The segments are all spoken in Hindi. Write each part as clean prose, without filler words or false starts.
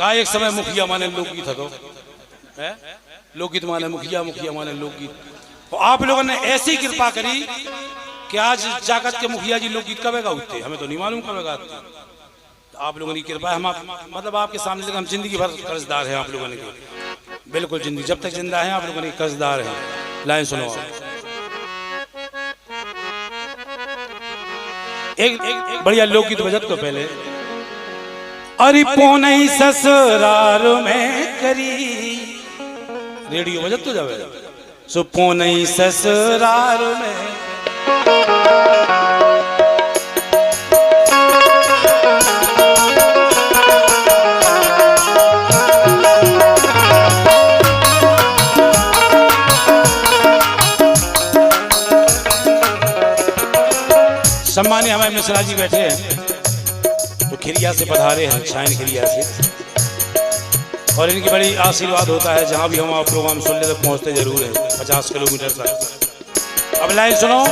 का एक समय मुखिया माने लोकगीत था, तो लोकगीत माने मुखिया, मुखिया माने लोकगीत। तो आप लोगों ने ऐसी कृपा करी कि आज जागत के मुखिया जी लोकगीत कब गाते, हमें तो नहीं मालूम कब गाते। तो आप लोगों की कृपा है, हम मतलब आपके सामने से हम जिंदगी भर कर्जदार हैं आप लोगों ने, बिल्कुल जिंदगी जब तक जिंदा है आप लोगों ने कर्जदार हैं। लाइन सुनो, एक बढ़िया लोकगीत बजत तो पहले। अरे पोनई ससुराल में करी, रेडियो बजत तो जावे सो पोनई ससुराल में। सम्मानित हमारे मिश्रा जी बैठे हैं, तो खिरिया से पधारे हैं, छाइन खिरिया से, और इनकी बड़ी आशीर्वाद होता है। जहाँ भी हम आप प्रोग्राम सुनने तक पहुँचते जरूर है, 50 किलोमीटर तक। अब लाइन सुनो,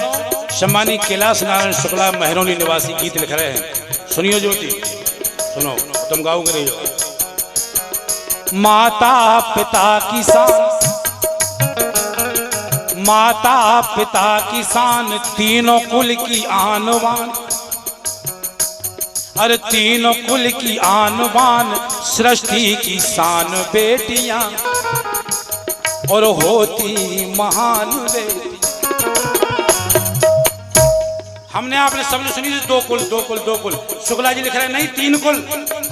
सम्मानित कैलाश नारायण शुक्ला महरौनी निवासी गीत लिख रहे हैं, सुनियो ज्योति, सुनो तुम गाओगे नहीं हो। माता पिता किसान, माता पिता किसान, तीनों कुल की आन बान, अरे तीनों कुल की आन बान, सृष्टि की शान बेटियां और होती महान बेटी। हमने आपने सबने सुनी थी, दो कुल दो कुल दो कुल। शुक्ला जी लिख रहे हैं नहीं 3 कुल।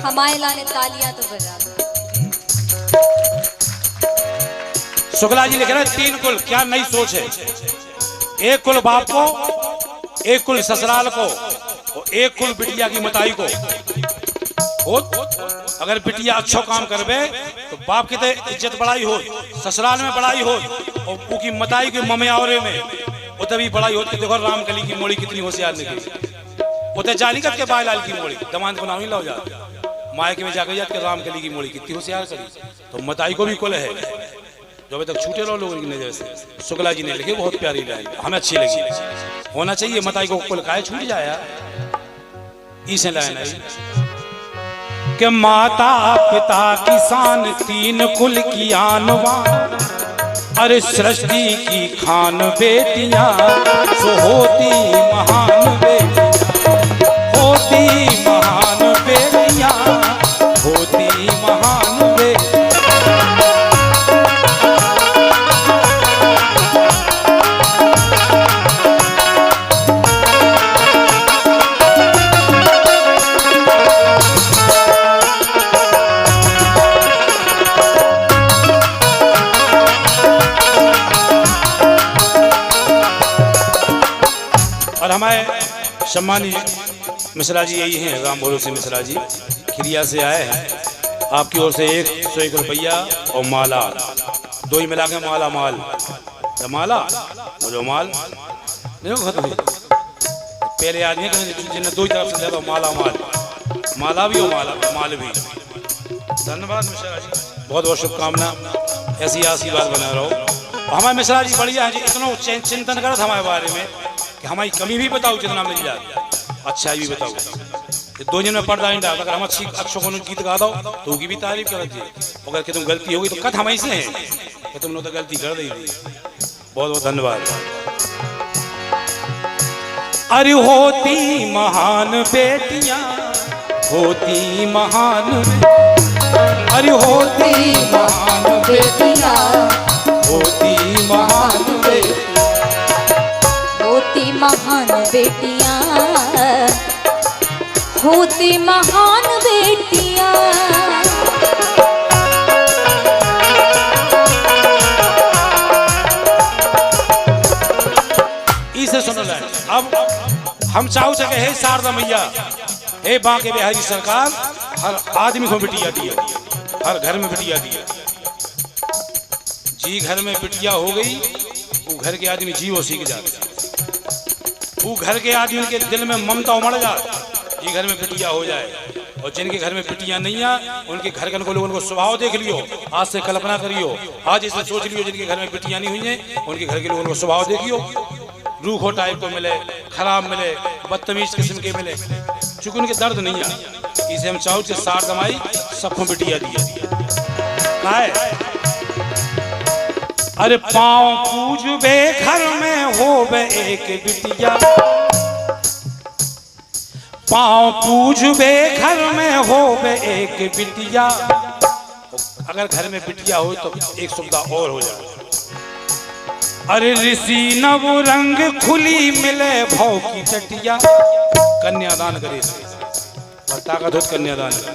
हमारे लाने तालियां तो बजा। शुक्ला जी लिख रहे हैं 3 कुल। क्या नई सोच है, 1 कुल बाप को, 1 कुल ससुराल को, और 1 कुल बिटिया की मताई को। अगर बिटिया अच्छा काम करवे तो बाप की तो इज्जत बढ़ाई हो, ससुराल में बढ़ाई हो, और उनकी मताई के ममयावरे में वो तभी बढ़ाई हो। देखो रामकली की मोड़ी कितनी होशियार निकली, वो तो जाली करके बायलाल की मोड़ी दमाद को नाम ही लो जा मायके में जाकर जाके रामकली की मोड़ी कितनी होशियार करी। तो मताई को भी कुल है, जो अभी तक छूटे रहो लोगों की नजर से। शुक्ला जी ने लिखी, बहुत प्यारी लाइन, हमें अच्छी लगी। होना चाहिए मताई को कुल काहे छूट जाया। इसे लाइन है कि माता पिता किसान, 3 कुल की आन बान, अरे सृष्टि की खान बेटियां, सो होती महान बेटियां, होती महान बेटियां, होती महान बेटियां। और हमारे सम्मानित मिश्रा जी यही हैं, राम भरोसे मिश्रा जी खिरिया से आए हैं। आपकी ओर से 101 रुपया और माला, 2 ही मिला के माला माल, माला और जो माल देखो खत्म। पहले आदमी जिन्हें 2 ही तरफ से देखो, माला माल, माला भी और माला माल भी। धन्यवाद मिश्रा जी, बहुत बहुत शुभकामना, ऐसी आशीर्वाद बना रहो। हमारे मिश्रा जी बढ़िया है जी, इतना चिंतन करत हमारे बारे में कि हमारी कमी भी बताओ जितना मिल जाए, अच्छाई भी बताओ। 2 दिन में पर्दा नहीं डाल, अगर हम अच्छों को गीत गा दो तो उनकी भी तारीफ कर दी। अगर कि तुम गलती होगी तो कथ हम ऐसे हैं कि तुम लोग तो गलती कर दी। बहुत बहुत धन्यवाद। अरे होती महान बेटियां, होती महान, अरे होती महान बेटियां, होती महान बेटियां, होती महान बेटियां, होती महान बेटियां। इसे सुनो लाइन। अब हम चाहू सके हे शारदा मैया, हे बांके बिहारी सरकार, हर आदमी को बिटिया दिया, हर घर में बिटिया दिया। जी घर में बिटिया हो गई, वो घर के आदमी जीवो सीख जाते, वो घर के आदमी के दिल में ममता उमड़ जाए, जी घर में बिटिया हो जाए। और जिनके घर में बिटिया नहीं है उनके घर के लोगों को स्वभाव देख लियो, आज से कल्पना करियो, आज इसे सोच लियो जिनके घर में बिटिया नहीं हुई है उनके घर के लोगों को स्वभाव देखियो, रूखो टाइप को मिले, खराब मिले, बदतमीज किस्म के मिले, चूंकि उनके दर्द नहीं है। इसे हम चाहो कि शारदा माई सबको बिटिया दिया का है। अरे पाँव पूजबे घर में होवे एक बिटिया, पाँव पूजबे घर में होवे एक बिटिया। अगर घर में बिटिया हो तो एक सुविधा और हो जाए। अरे ऋषि नव रंग खुली मिले भाव की चटिया, कन्यादान करे ताकत हो कन्यादान करे।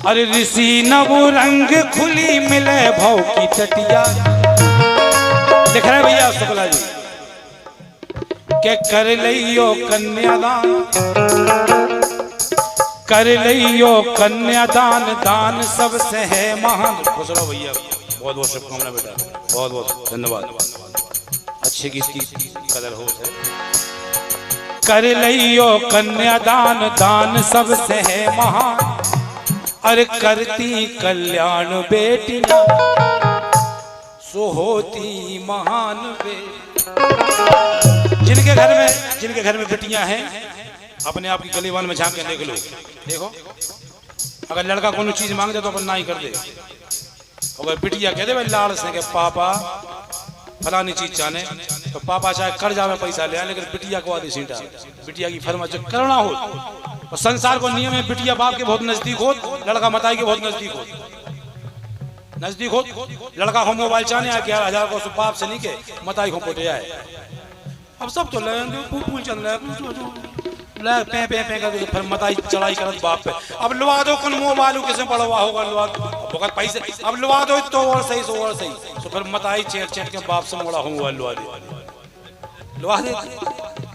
अरे ऋषि नव रंग खुली मिले भाव की चटिया। दिख रहे भैया शुक्ला जी के कर लियो कन्यादान, कर लियो कन्यादान, दान सबसे है महान। खुश रहो भैया, बहुत बहुत शुभकामना बेटा, बहुत बहुत धन्यवाद। अच्छे की इसकी कदर हो है। कर लियो कन्यादान, दान सबसे है महान। अरे करती कल्याण बेटियां सो होती महान बेटी। जिनके घर में बेटियां हैं अपने आप की गलीवान में झांक के देख लो। देखो अगर लड़का कोई चीज मांगते तो अपन ना ही कर दे। अगर बिटिया कह दे भाई लाड़ से के पापा फलानी चीज चाहे तो पापा चाहे कर्जा में पैसा ले आए, लेकिन बिटिया को आदि सीटा बिटिया की फरमाइश करना हो। और संसार को नियम है बिटिया बाप के बहुत नजदीक हो, लड़का मताई के बहुत नजदीक हो। नजदीक हो लड़का को मोबाइल चाहने आ 11,000 को बाप से नहीं के मताई को पोटे आए। अब सब तो ले चल रहा पे पे पे करके फिर मताई चढ़ाई करत बाप पे। अब लुवा दो कौन मोबाइल किसे पड़वा होगा लुवा बहुत पैसे। अब लुवा दो तो और सही सो और सही तो फिर मताई चेट चेट के बाप से मोड़ा होगा लुवा दे।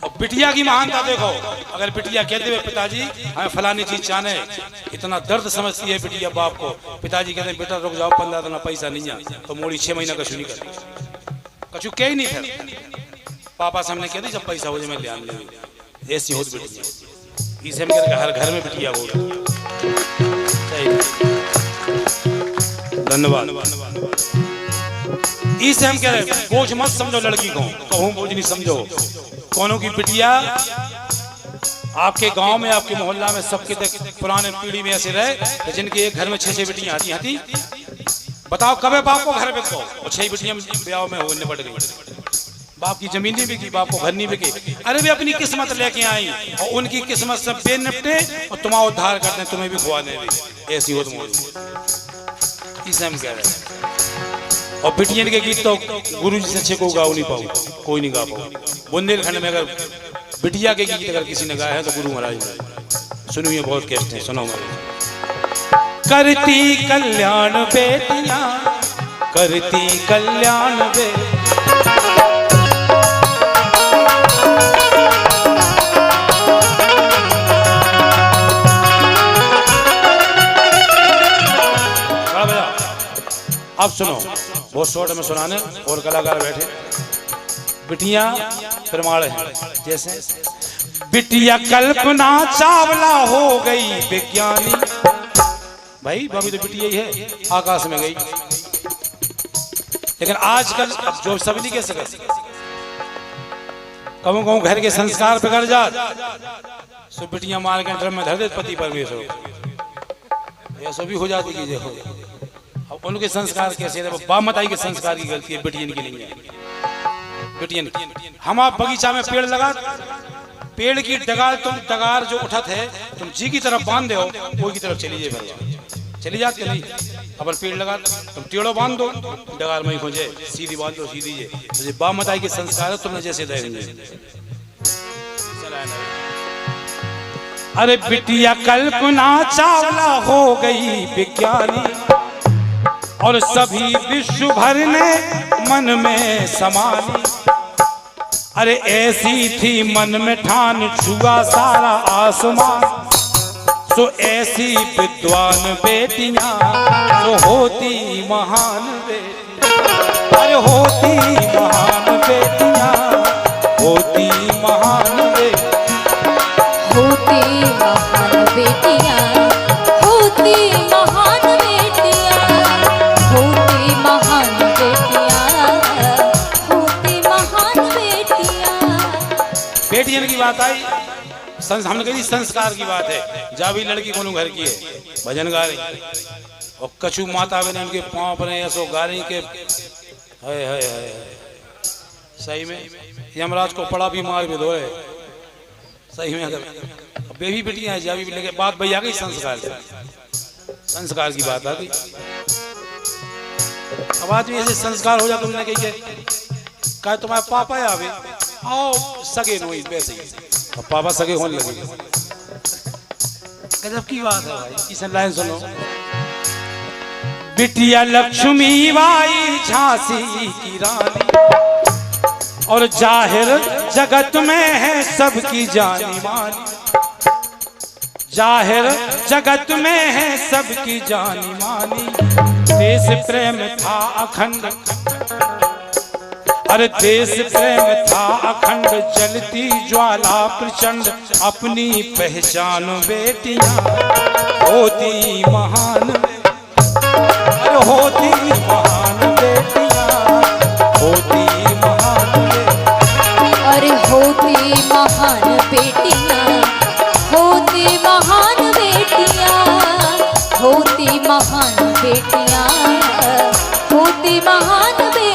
और बिटिया की महानता देखो। अगर बिटिया कहते हुए पिताजी हमें फलानी चीज चाहने, इतना दर्द समझती है बिटिया बाप को। पिताजी कहते हैं बेटा रुक जाओ 15 दिन पैसा नहीं है तो मोड़ी 6 महीना कछु नहीं कर कछु कह ही नहीं। फिर पापा से हमने कह दी जब पैसा हो जाए मैं ले आने लगी। ऐसी होती बिटिया इसे हम हर घर में बिटिया हो। धन्यवाद। इसे हम कह रहे बोझ मत समझो लड़की को, कहूँ बोझ नहीं समझो। कौनों की बिटिया आपके गांव में आपके मोहल्ला में सबके पुराने पीढ़ी में ऐसे रहे जिनके एक घर में 6 बिटियां आती। बताओ कब बाप को घर पे को और 6 बिटियां ब्याह में हो निपट गई। बाप की जमीन नहीं बिकी, बाप को घर नहीं बिकी। अरे वे अपनी किस्मत लेके आई और उनकी किस्मत से पे निपटे और तुम्हारा उद्धार करते हैं, तुम्हें भी खुआने दे। ऐसी हो तुम इसे हम कह रहे हैं। और बिटियन के गीत तो गुरु जी से अच्छे को गा नहीं पाऊ, कोई नहीं गा पाऊ। बुंदेलखंड में अगर बिटिया के गीत अगर किसी ने गाया है तो गुरु महाराज ने सुनिए, बहुत कष्ट है, सुनो। करती कल्याण बेटियां करती कल्याण बेटियां अब सुनो, बहुत शॉर्ट में सुनाने और कलाकार बैठे। बिटिया प्रमाण है जैसे बिटिया कल्पना चावला हो गई विज्ञानी। भाई भाभी तो बिटिया ही है, आकाश में गई। लेकिन आजकल जो सब नहीं कह सके, कहूँ कहूँ घर के संस्कार बिगड़ जा सो बिटियां मार के ड्रम में धर दे पति परमेश्वर। ऐसा भी हो जाती कि देखो अब उनके संस्कार कैसे है। बाप मताई के संस्कार की गलती है, बिटियन की नहीं है। बिटियन हम आप बगीचा में पेड़ लगा, पेड़ की डगार तुम डगार जो उठत है तुम जी की तरफ बांध दो, कोई की तरफ चली जाए, चली जाती नहीं। अपन पेड़ लगा तुम टेढ़ो बांध दो, डगार में हो जाए, सीधी बांध दो सीधी है। तो बाप मताई के संस्कार है तुमने जैसे देंगे। अरे बिटिया कल्पना चावला हो गई विज्ञानी और सभी विश्व भर ने मन में समानी। अरे ऐसी थी मन में ठान छुआ सारा आसमान। सो ऐसी विद्वान बेटियां जो होती महान बेटियां। अरे होती महान बेटियां होती महान बेटियां होती महान बेटियां होती महान बेटियां होती महान बेटियां होती महान बेटियां। बेटियन की बात आई, हमने कही संस्कार की बात है। जा भी लड़की कोनो घर की है, भजन गा रही और कछु माता बहन उनके पाँव पर ऐसो गा रही के है सही में यमराज को पड़ा भी मार भी दो है सही में। अगर बेबी बेटियां जा भी लेके बात भैया गई संस्कार की बात आ गई। अब आज में ऐसे संस्कार हो जाते उन्होंने कही कहा तुम्हारे पापा है अभी आओ सगे नो वैसे ही पापा सगे होने लगे। गजब की बात है भाई। इस लाइन सुनो। बिटिया लक्ष्मी बाई झांसी की रानी और जाहिर जगत में है सबकी जानी मानी। जाहिर जगत में है सबकी जानी मानी। देश प्रेम था अखंड, अरे देश प्रेम था अखंड, जलती ज्वाला प्रचंड। अपनी पहचान बेटियां होती महान, अरे होती महान बेटियां होती महान बेटियां। अरे होती महान बेटियां, होती महान बेटियां, होती महान बेटियां, होती महान बेटियां।